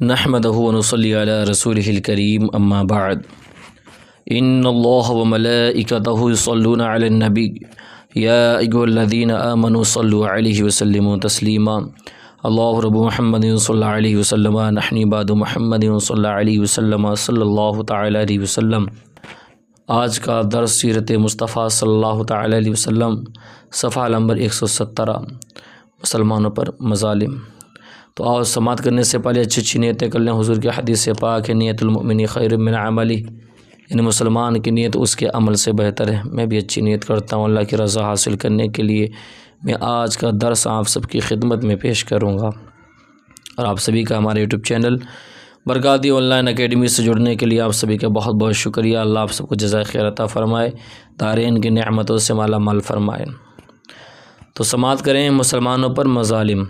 نحمده ونصلي على رسوله الكريم اما بعد ان الله وملائكته يصلون على النبي يا ايها الذين آمنوا صلوا عليه وسلموا تسليما الله رب محمد صلى عليه وسلم نحن بعد محمد صلى عليه وسلم صلی اللہ تعالی علیہ وسلم۔ آج کا درس سیرت مصطفیٰ صلی اللہ تعالی علیہ وسلم، صفحہ نمبر 117، مسلمانوں پر مظالم۔ تو آؤ سماعت کرنے سے پہلے اچھی نیتیں کر لیں۔ حضور کی حدیث پاک ہے، نیت المؤمن خیر من عملی، یعنی مسلمان کی نیت اس کے عمل سے بہتر ہے۔ میں بھی اچھی نیت کرتا ہوں اللہ کی رضا حاصل کرنے کے لیے میں آج کا درس آپ سب کی خدمت میں پیش کروں گا، اور آپ سبھی کا ہمارے YouTube channel Barkati online academy سے جڑنے کے لیے آپ سبھی کا بہت بہت شکریہ۔ اللہ آپ سب کو جزائے خیر عطا فرمائے، دارین کی نعمتوں سے مالا مال فرمائے۔ تو سماعت کریں، مسلمانوں پر مظالم۔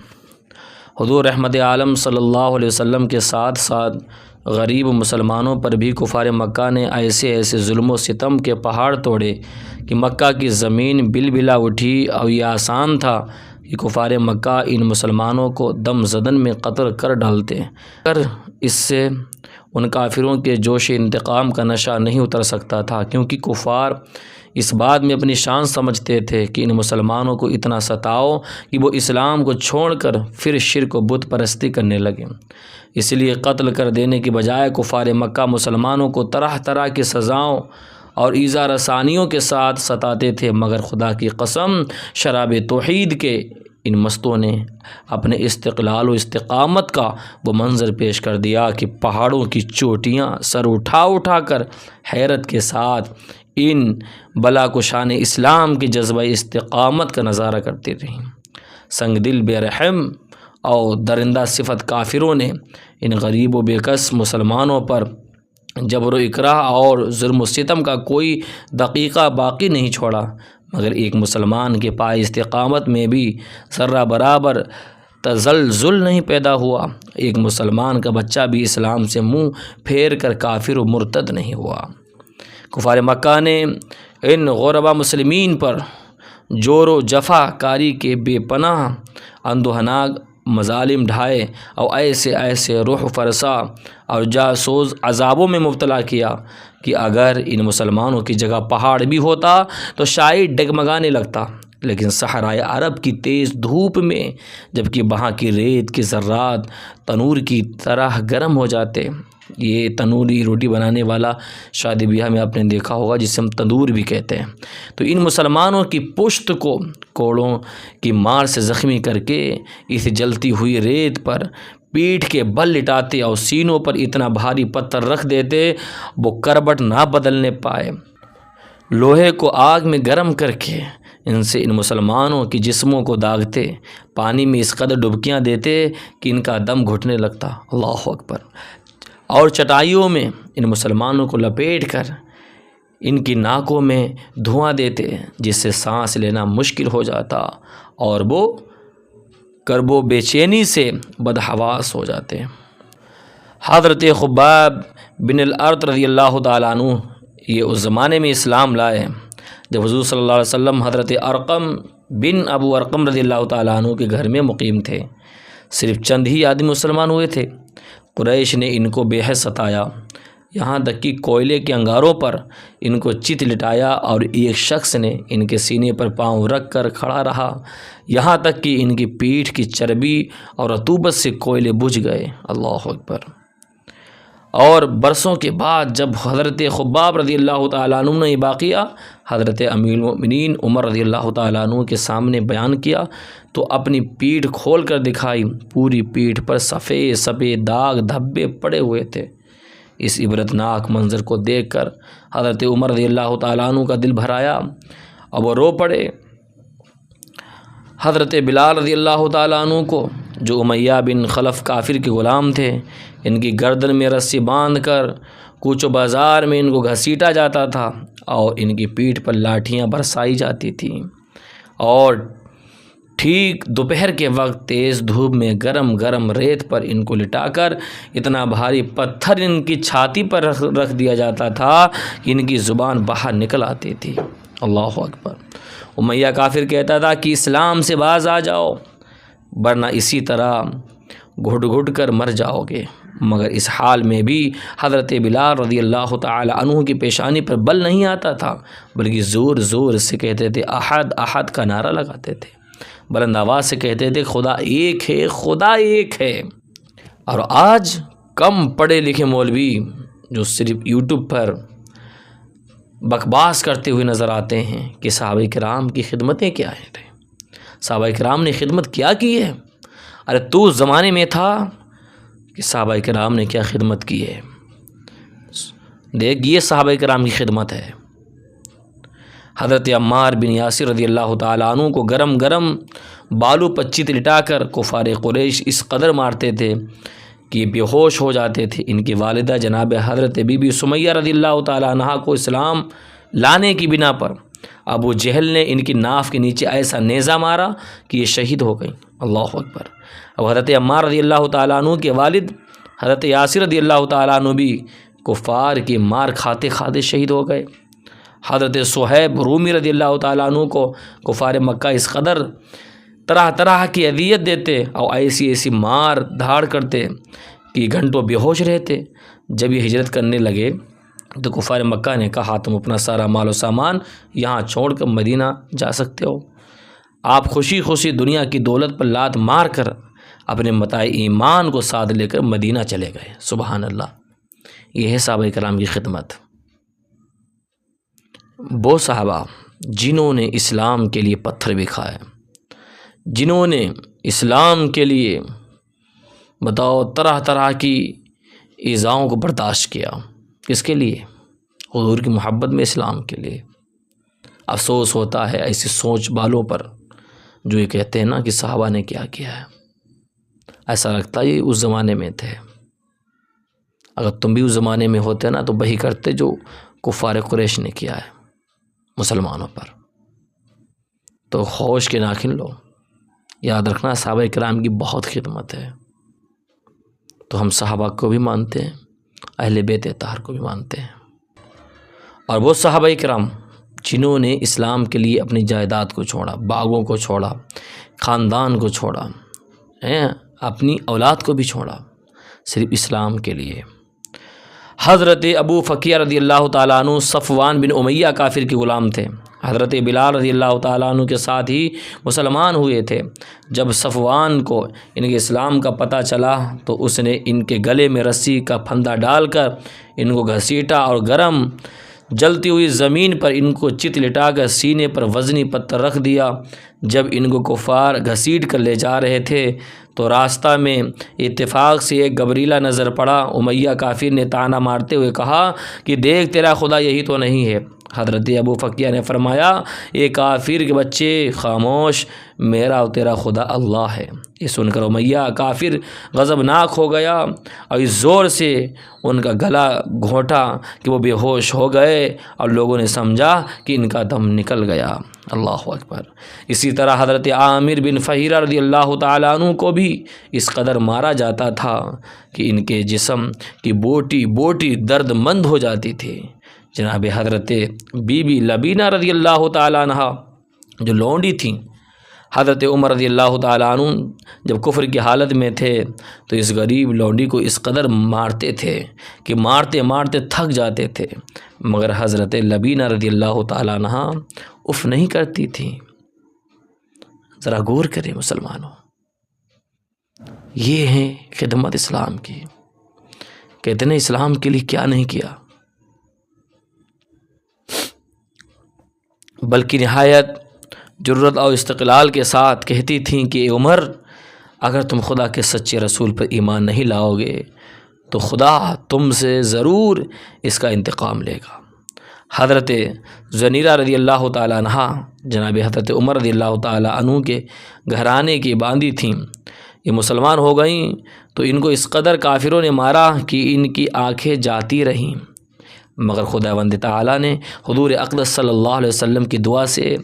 حضور رحمت عالم صلی اللہ علیہ وسلم کے ساتھ ساتھ غریب مسلمانوں پر بھی کفار مکہ نے ایسے ظلم و ستم کے پہاڑ توڑے کہ مکہ کی زمین بلبلا اٹھی، اور یہ آسان تھا کہ کفار مکہ ان مسلمانوں کو دم زدن میں قتل کر ڈالتے، پر اس سے ان کافروں کے جوش انتقام کا نشہ نہیں اتر سکتا تھا، کیونکہ کفار اس بات میں اپنی شان سمجھتے تھے کہ ان مسلمانوں کو اتنا ستاؤ کہ وہ اسلام کو چھوڑ کر پھر شرک و بت پرستی کرنے لگے۔ اس لیے قتل کر دینے کی بجائے کفار مکہ مسلمانوں کو طرح طرح کی سزاؤں اور ایذا رسانیوں کے ساتھ ستاتے تھے، مگر خدا کی قسم شراب توحید کے ان مستوں نے اپنے استقلال و استقامت کا وہ منظر پیش کر دیا کہ پہاڑوں کی چوٹیاں سر اٹھا کر حیرت کے ساتھ ان بلا کشان اسلام کے جذبہ استقامت کا نظارہ کرتے رہیں۔ سنگ دل بے رحم اور درندہ صفت کافروں نے ان غریب و بے کس مسلمانوں پر جبر و اکراہ اور ظلم و ستم کا کوئی دقیقہ باقی نہیں چھوڑا، مگر ایک مسلمان کے پائے استقامت میں بھی ذرہ برابر تزلزل نہیں پیدا ہوا، ایک مسلمان کا بچہ بھی اسلام سے منہ پھیر کر کافر و مرتد نہیں ہوا۔ کفار مکہ نے ان غربا مسلمین پر جور و جفا کاری کے بے پناہ اندوہناک مظالم ڈھائے، اور ایسے روح فرسا اور جاسوز عذابوں میں مبتلا کیا کہ اگر ان مسلمانوں کی جگہ پہاڑ بھی ہوتا تو شاید ڈگمگانے لگتا، لیکن صحرائے عرب کی تیز دھوپ میں جبکہ وہاں کی ریت کے ذرات تنور کی طرح گرم ہو جاتے۔ یہ تنوری روٹی بنانے والا شادی بیاہ میں آپ نے دیکھا ہوگا، جسے ہم تندور بھی کہتے ہیں۔ تو ان مسلمانوں کی پشت کو کوڑوں کی مار سے زخمی کر کے اس جلتی ہوئی ریت پر پیٹھ کے بل لٹاتے اور سینوں پر اتنا بھاری پتھر رکھ دیتے وہ کربٹ نہ بدلنے پائے۔ لوہے کو آگ میں گرم کر کے ان مسلمانوں کی جسموں کو داغتے، پانی میں اس قدر ڈبکیاں دیتے کہ ان کا دم گھٹنے لگتا، اللہ اکبر، اور چٹائیوں میں ان مسلمانوں کو لپیٹ کر ان کی ناکوں میں دھواں دیتے، جس سے سانس لینا مشکل ہو جاتا اور وہ کرب و بے چینی سے بدحواس ہو جاتے۔ حضرت خباب بن الارت رضی اللہ تعالیٰ عنہ یہ اس زمانے میں اسلام لائے جب حضور صلی اللہ علیہ وسلم حضرت ارقم بن ابو ارقم رضی اللہ تعالیٰ عنہ کے گھر میں مقیم تھے۔ صرف چند ہی آدمی مسلمان ہوئے تھے۔ قریش نے ان کو بے حد ستایا، یہاں تک کہ کوئلے کے انگاروں پر ان کو چت لٹایا، اور ایک شخص نے ان کے سینے پر پاؤں رکھ کر کھڑا رہا، یہاں تک کہ ان کی پیٹھ کی چربی اور رطوبت سے کوئلے بجھ گئے، اللہ اکبر۔ اور برسوں کے بعد جب حضرت خباب رضی اللہ تعالیٰ عنہ نے یہ واقعہ حضرت امیر المؤمنین عمر رضی اللہ تعالیٰ عنہ کے سامنے بیان کیا تو اپنی پیٹھ کھول کر دکھائی، پوری پیٹھ پر سفید داغ دھبے پڑے ہوئے تھے۔ اس عبرتناک منظر کو دیکھ کر حضرت عمر رضی اللہ تعالیٰ عنہ کا دل بھر آیا اور وہ رو پڑے۔ حضرت بلال رضی اللہ تعالیٰ عنہ کو، جو امیہ بن خلف کافر کے غلام تھے، ان کی گردن میں رسی باندھ کر کوچ و بازار میں ان کو گھسیٹا جاتا تھا، اور ان کی پیٹھ پر لاٹھیاں برسائی جاتی تھیں، اور ٹھیک دوپہر کے وقت تیز دھوپ میں گرم ریت پر ان کو لٹا کر اتنا بھاری پتھر ان کی چھاتی پر رکھ دیا جاتا تھا کہ ان کی زبان باہر نکل آتی تھی، اللہ اکبر۔ امیہ کافر کہتا تھا کہ اسلام سے باز آ جاؤ، ورنہ اسی طرح گھٹ گھٹ کر مر جاؤ گے۔ مگر اس حال میں بھی حضرت بلال رضی اللہ تعالی عنہ کی پیشانی پر بل نہیں آتا تھا، بلکہ زور زور سے کہتے تھے احد احد کا نعرہ لگاتے تھے، بلند آواز سے کہتے تھے خدا ایک ہے، خدا ایک ہے۔ اور آج کم پڑھے لکھے مولوی جو صرف یوٹیوب پر بکواس کرتے ہوئے نظر آتے ہیں کہ صحابہ کرام کی خدمتیں کیا ہیں، صحابہ کرام نے خدمت کیا کی ہے؟ ارے تو اس زمانے میں تھا کہ صحابہ کرام نے کیا خدمت کی ہے؟ دیکھ یہ صحابہ کرام کی خدمت ہے۔ حضرت عمار بن یاسر رضی اللہ تعالیٰ عنہ کو گرم گرم بالو پر چت لٹا کر کفار قریش اس قدر مارتے تھے کہ بے ہوش ہو جاتے تھے۔ ان کی والدہ جناب حضرت بی بی سمیہ رضی اللہ تعالیٰ عنہ کو اسلام لانے کی بنا پر ابو جہل نے ان کی ناف کے نیچے ایسا نیزہ مارا کہ یہ شہید ہو گئیں۔ اللہ اکبر۔ اب حضرت عمار رضی اللہ تعالیٰ عنہ کے والد حضرت یاسر رضی اللہ تعالیٰ عنہ بھی کفار کی مار کھاتے کھاتے شہید ہو گئے۔ حضرت صہیب رومی رضی اللہ تعالیٰ عنہ کو کفار مکہ اس قدر طرح طرح کی اذیت دیتے اور ایسی ایسی مار دھاڑ کرتے کہ گھنٹوں بے ہوش رہتے۔ جب یہ ہجرت کرنے لگے تو کفار مکہ نے کہا تم اپنا سارا مال و سامان یہاں چھوڑ کر مدینہ جا سکتے ہو۔ آپ خوشی خوشی دنیا کی دولت پر لات مار کر اپنے متاع ایمان کو ساتھ لے کر مدینہ چلے گئے۔ سبحان اللہ، یہ ہے صحابہ کرام کی خدمت۔ وہ صحابہ جنہوں نے اسلام کے لیے پتھر بھی کھائے، جنہوں نے اسلام کے لیے بتاؤ طرح طرح کی ایذاؤں کو برداشت کیا، کس کے لیے؟ حضور کی محبت میں، اسلام کے لیے۔ افسوس ہوتا ہے ایسی سوچ والوں پر جو یہ کہتے ہیں نا کہ صحابہ نے کیا کیا ہے۔ ایسا لگتا ہے یہ اس زمانے میں تھے، اگر تم بھی اس زمانے میں ہوتے نا تو وہی کرتے جو کفار قریش نے کیا ہے مسلمانوں پر۔ تو ہوش کے ناخن لو، یاد رکھنا صحابہ کرام کی بہت خدمت ہے۔ تو ہم صحابہ کو بھی مانتے ہیں، اہل بیت اطہار کو بھی مانتے ہیں، اور وہ صحابہ کرام جنہوں نے اسلام کے لیے اپنی جائیداد کو چھوڑا، باغوں کو چھوڑا، خاندان کو چھوڑا، اپنی اولاد کو بھی چھوڑا، صرف اسلام کے لیے۔ حضرت ابو فقیہ رضی اللہ تعالیٰ عنہ صفوان بن امیہ کافر کے غلام تھے۔ حضرت بلال رضی اللہ تعالیٰ عنہ کے ساتھ ہی مسلمان ہوئے تھے۔ جب صفوان کو ان کے اسلام کا پتہ چلا تو اس نے ان کے گلے میں رسی کا پھندا ڈال کر ان کو گھسیٹا اور گرم جلتی ہوئی زمین پر ان کو چت لٹا کر سینے پر وزنی پتھر رکھ دیا۔ جب ان کو کفار گھسیٹ کر لے جا رہے تھے تو راستہ میں اتفاق سے ایک گبریلا نظر پڑا۔ امیہ کافر نے طعنہ مارتے ہوئے کہا کہ دیکھ تیرا خدا یہی تو نہیں ہے؟ حضرت ابو فقیہ نے فرمایا اے کافر کے بچے خاموش، میرا اور تیرا خدا اللہ ہے۔ یہ سن کر امیہ کافر غضبناک ہو گیا اور اس زور سے ان کا گلا گھونٹا کہ وہ بے ہوش ہو گئے اور لوگوں نے سمجھا کہ ان کا دم نکل گیا۔ اللہ اکبر۔ اسی طرح حضرت عامر بن فہیرہ رضی اللہ تعالیٰ عنہ کو بھی اس قدر مارا جاتا تھا کہ ان کے جسم کی بوٹی بوٹی درد مند ہو جاتی تھی۔ جناب حضرت بی بی لبینہ رضی اللہ تعالیٰ عنہ جو لونڈی تھیں، حضرت عمر رضی اللہ تعالیٰ عنہ جب کفر کی حالت میں تھے تو اس غریب لونڈی کو اس قدر مارتے تھے کہ مارتے مارتے تھک جاتے تھے، مگر حضرت لبینہ رضی اللہ تعالیٰ عنہ اف نہیں کرتی تھی۔ ذرا غور کریں مسلمانوں، یہ ہے خدمت اسلام کی۔ کہتے ہیں اسلام کے لیے کیا نہیں کیا، بلکہ نہایت جرت اور استقلال کے ساتھ کہتی تھیں کہ عمر اگر تم خدا کے سچے رسول پر ایمان نہیں لاؤ گے تو خدا تم سے ضرور اس کا انتقام لے گا۔ حضرت زنیرہ رضی اللہ تعالیٰ عنہ جناب حضرت عمر رضی اللہ تعالیٰ عنہ کے گھرانے کی باندی تھیں، یہ مسلمان ہو گئیں تو ان کو اس قدر کافروں نے مارا کہ ان کی آنکھیں جاتی رہیں، مگر خداوند تعالیٰ نے حضور اقدس صلی اللہ علیہ وسلم کی دعا سے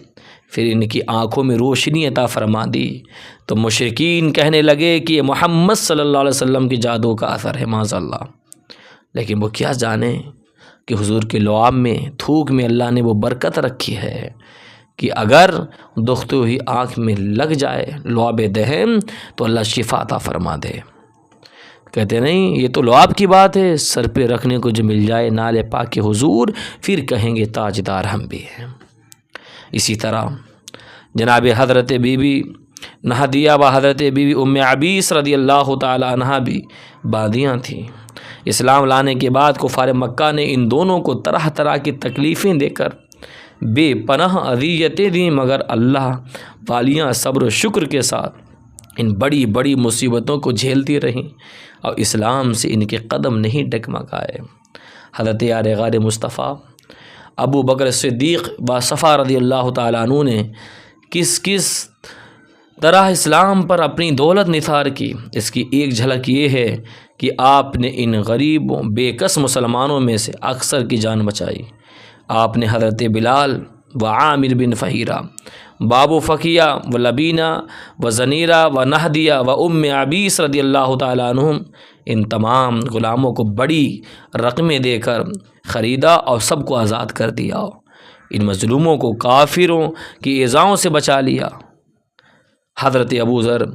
پھر ان کی آنکھوں میں روشنی عطا فرما دی۔ تو مشرکین کہنے لگے کہ یہ محمد صلی اللہ علیہ وسلم کی جادو کا اثر ہے، معاذ اللہ۔ لیکن وہ کیا جانے کہ حضور کے لعاب میں، تھوک میں اللہ نے وہ برکت رکھی ہے کہ اگر دختی ہوئی آنکھ میں لگ جائے لعاب دہن تو اللہ شفا عطا فرما دے۔ کہتے نہیں یہ تو لعاب کی بات ہے، سر پہ رکھنے کو جو مل جائے نال پاک کے حضور پھر کہیں گے تاجدار ہم بھی ہیں۔ اسی طرح جناب حضرت بی بی نہدیہ و حضرت بی بی ام عبیس رضی اللہ تعالی عنہ بھی بادیاں تھیں۔ اسلام لانے کے بعد کفار مکہ نے ان دونوں کو طرح طرح کی تکلیفیں دے کر بے پناہ اذیتیں دیں، مگر اللہ والیاں صبر و شکر کے ساتھ ان بڑی بڑی مصیبتوں کو جھیلتی رہیں اور اسلام سے ان کے قدم نہیں ڈگمگائے۔ حضرت یار غار مصطفیٰ ابو بکر صدیق باصفا رضی اللہ تعالیٰ عنہ نے کس طرح اسلام پر اپنی دولت نثار کی، اس کی ایک جھلک یہ ہے کہ آپ نے ان غریبوں بے کس مسلمانوں میں سے اکثر کی جان بچائی۔ آپ نے حضرت بلال و عامر بن فہیرہ، بابو فقیہ و لبینہ و زنیرہ و نہدیہ و ام عبیس رضی اللہ تعالیٰ عنہم، ان تمام غلاموں کو بڑی رقمیں دے کر خریدا اور سب کو آزاد کر دیا۔ ان مظلوموں کو کافروں کی ایذاؤں سے بچا لیا۔ حضرت ابو ذر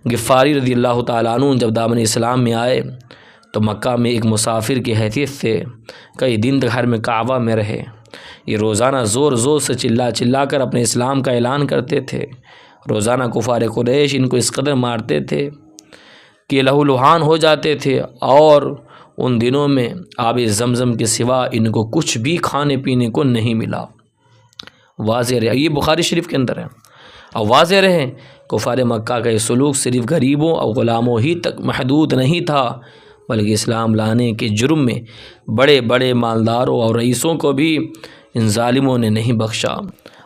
غفاری رضی اللہ تعالیٰ عنہ جب دامن اسلام میں آئے تو مکہ میں ایک مسافر کی حیثیت سے کئی دن تک حرم کعبہ میں رہے۔ یہ روزانہ زور زور سے چلا کر اپنے اسلام کا اعلان کرتے تھے۔ روزانہ کفار قریش ان کو اس قدر مارتے تھے کہ لہو لہان ہو جاتے تھے، اور ان دنوں میں آب زمزم کے سوا ان کو کچھ بھی کھانے پینے کو نہیں ملا۔ واضح رہے، یہ بخاری شریف کے اندر ہے، اور واضح رہے کفار مکہ کا یہ سلوک صرف غریبوں اور غلاموں ہی تک محدود نہیں تھا، بلکہ اسلام لانے کے جرم میں بڑے بڑے مالداروں اور رئیسوں کو بھی ان ظالموں نے نہیں بخشا۔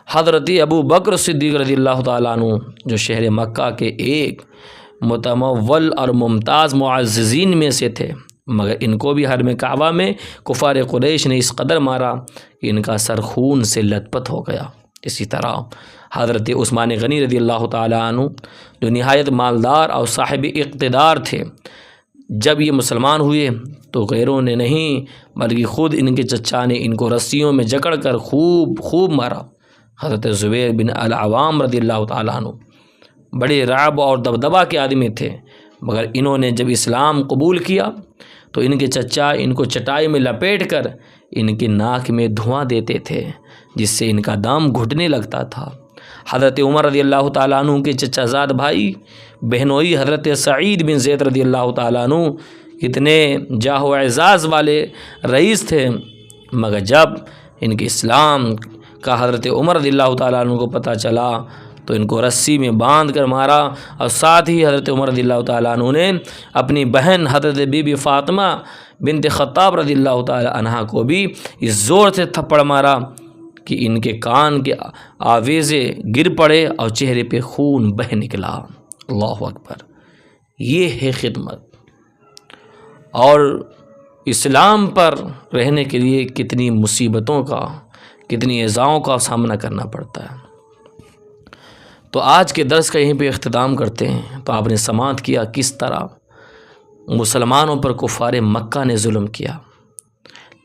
حضرت ابو بکر صدیق رضی اللہ تعالیٰ عنہ جو شہر مکہ کے ایک متمول اور ممتاز معززین میں سے تھے، مگر ان کو بھی حرم کعبہ میں کفار قریش نے اس قدر مارا کہ ان کا سر خون سے لت پت ہو گیا۔ اسی طرح حضرت عثمان غنی رضی اللہ تعالیٰ عنہ جو نہایت مالدار اور صاحب اقتدار تھے، جب یہ مسلمان ہوئے تو غیروں نے نہیں بلکہ خود ان کے چچا نے ان کو رسیوں میں جکڑ کر خوب مارا۔ حضرت زبیر بن العوام رضی اللہ تعالیٰ عنہ بڑے رعب اور دبدبہ کے آدمی تھے، مگر انہوں نے جب اسلام قبول کیا تو ان کے چچا ان کو چٹائی میں لپیٹ کر ان کی ناک میں دھواں دیتے تھے، جس سے ان کا دم گھٹنے لگتا تھا۔ حضرت عمر رضی اللہ تعالیٰ عنہ کے چچا زاد بھائی بہنوئی حضرت سعید بن زید رضی اللہ تعالیٰ عنہ اتنے جاہ و اعزاز والے رئیس تھے، مگر جب ان کے اسلام کا حضرت عمر رضی اللہ تعالیٰ عنہ کو پتہ چلا تو ان کو رسی میں باندھ کر مارا، اور ساتھ ہی حضرت عمر رضی اللہ تعالیٰ عنہ نے اپنی بہن حضرت بی بی فاطمہ بنت خطاب رضی اللہ تعالیٰ عنہ کو بھی اس زور سے تھپڑ مارا کہ ان کے کان کے آویزے گر پڑے اور چہرے پہ خون بہہ نکلا۔ اللہ اکبر! یہ ہے خدمت، اور اسلام پر رہنے کے لیے کتنی مصیبتوں کا، کتنی ایذاؤں کا سامنا کرنا پڑتا ہے۔ تو آج کے درس کا یہیں پہ اختتام کرتے ہیں۔ تو آپ نے سماعت کیا کس طرح مسلمانوں پر کفار مکہ نے ظلم کیا۔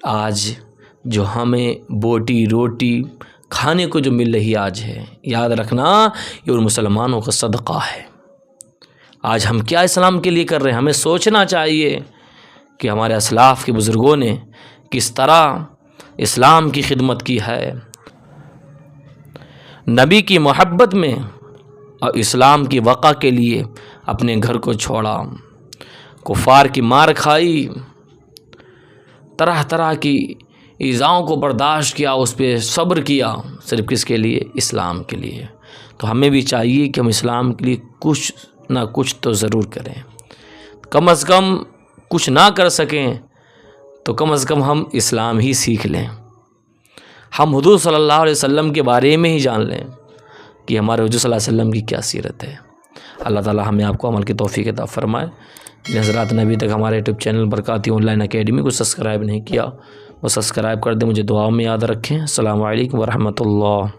آج جو ہمیں بوٹی روٹی کھانے کو جو مل رہی آج ہے، یاد رکھنا یہ ان مسلمانوں کا صدقہ ہے۔ آج ہم کیا اسلام کے لیے کر رہے ہیں، ہمیں سوچنا چاہیے کہ ہمارے اسلاف کے بزرگوں نے کس طرح اسلام کی خدمت کی ہے، نبی کی محبت میں اور اسلام کی وقع کے لیے اپنے گھر کو چھوڑا، کفار کی مار کھائی، طرح طرح کی ایذاؤں کو برداشت کیا، اس پہ صبر کیا، صرف کس کے لیے؟ اسلام کے لیے۔ تو ہمیں بھی چاہیے کہ ہم اسلام کے لیے کچھ نہ کچھ تو ضرور کریں، کم از کم کچھ نہ کر سکیں تو کم از کم ہم اسلام ہی سیکھ لیں، ہم حضور صلی اللہ علیہ وسلم کے بارے میں ہی جان لیں کہ ہمارے حضور صلی اللہ علیہ وسلم کی کیا سیرت ہے۔ اللہ تعالی ہمیں آپ کو عمل کی توفیق عطا فرمائے۔ جن حضرات نے ابھی تک ہمارے YouTube channel Barkati online academy کو سبسکرائب نہیں کیا وہ سبسکرائب کر دیں، مجھے دعاؤں میں یاد رکھیں۔ السلام علیکم ورحمۃ اللہ۔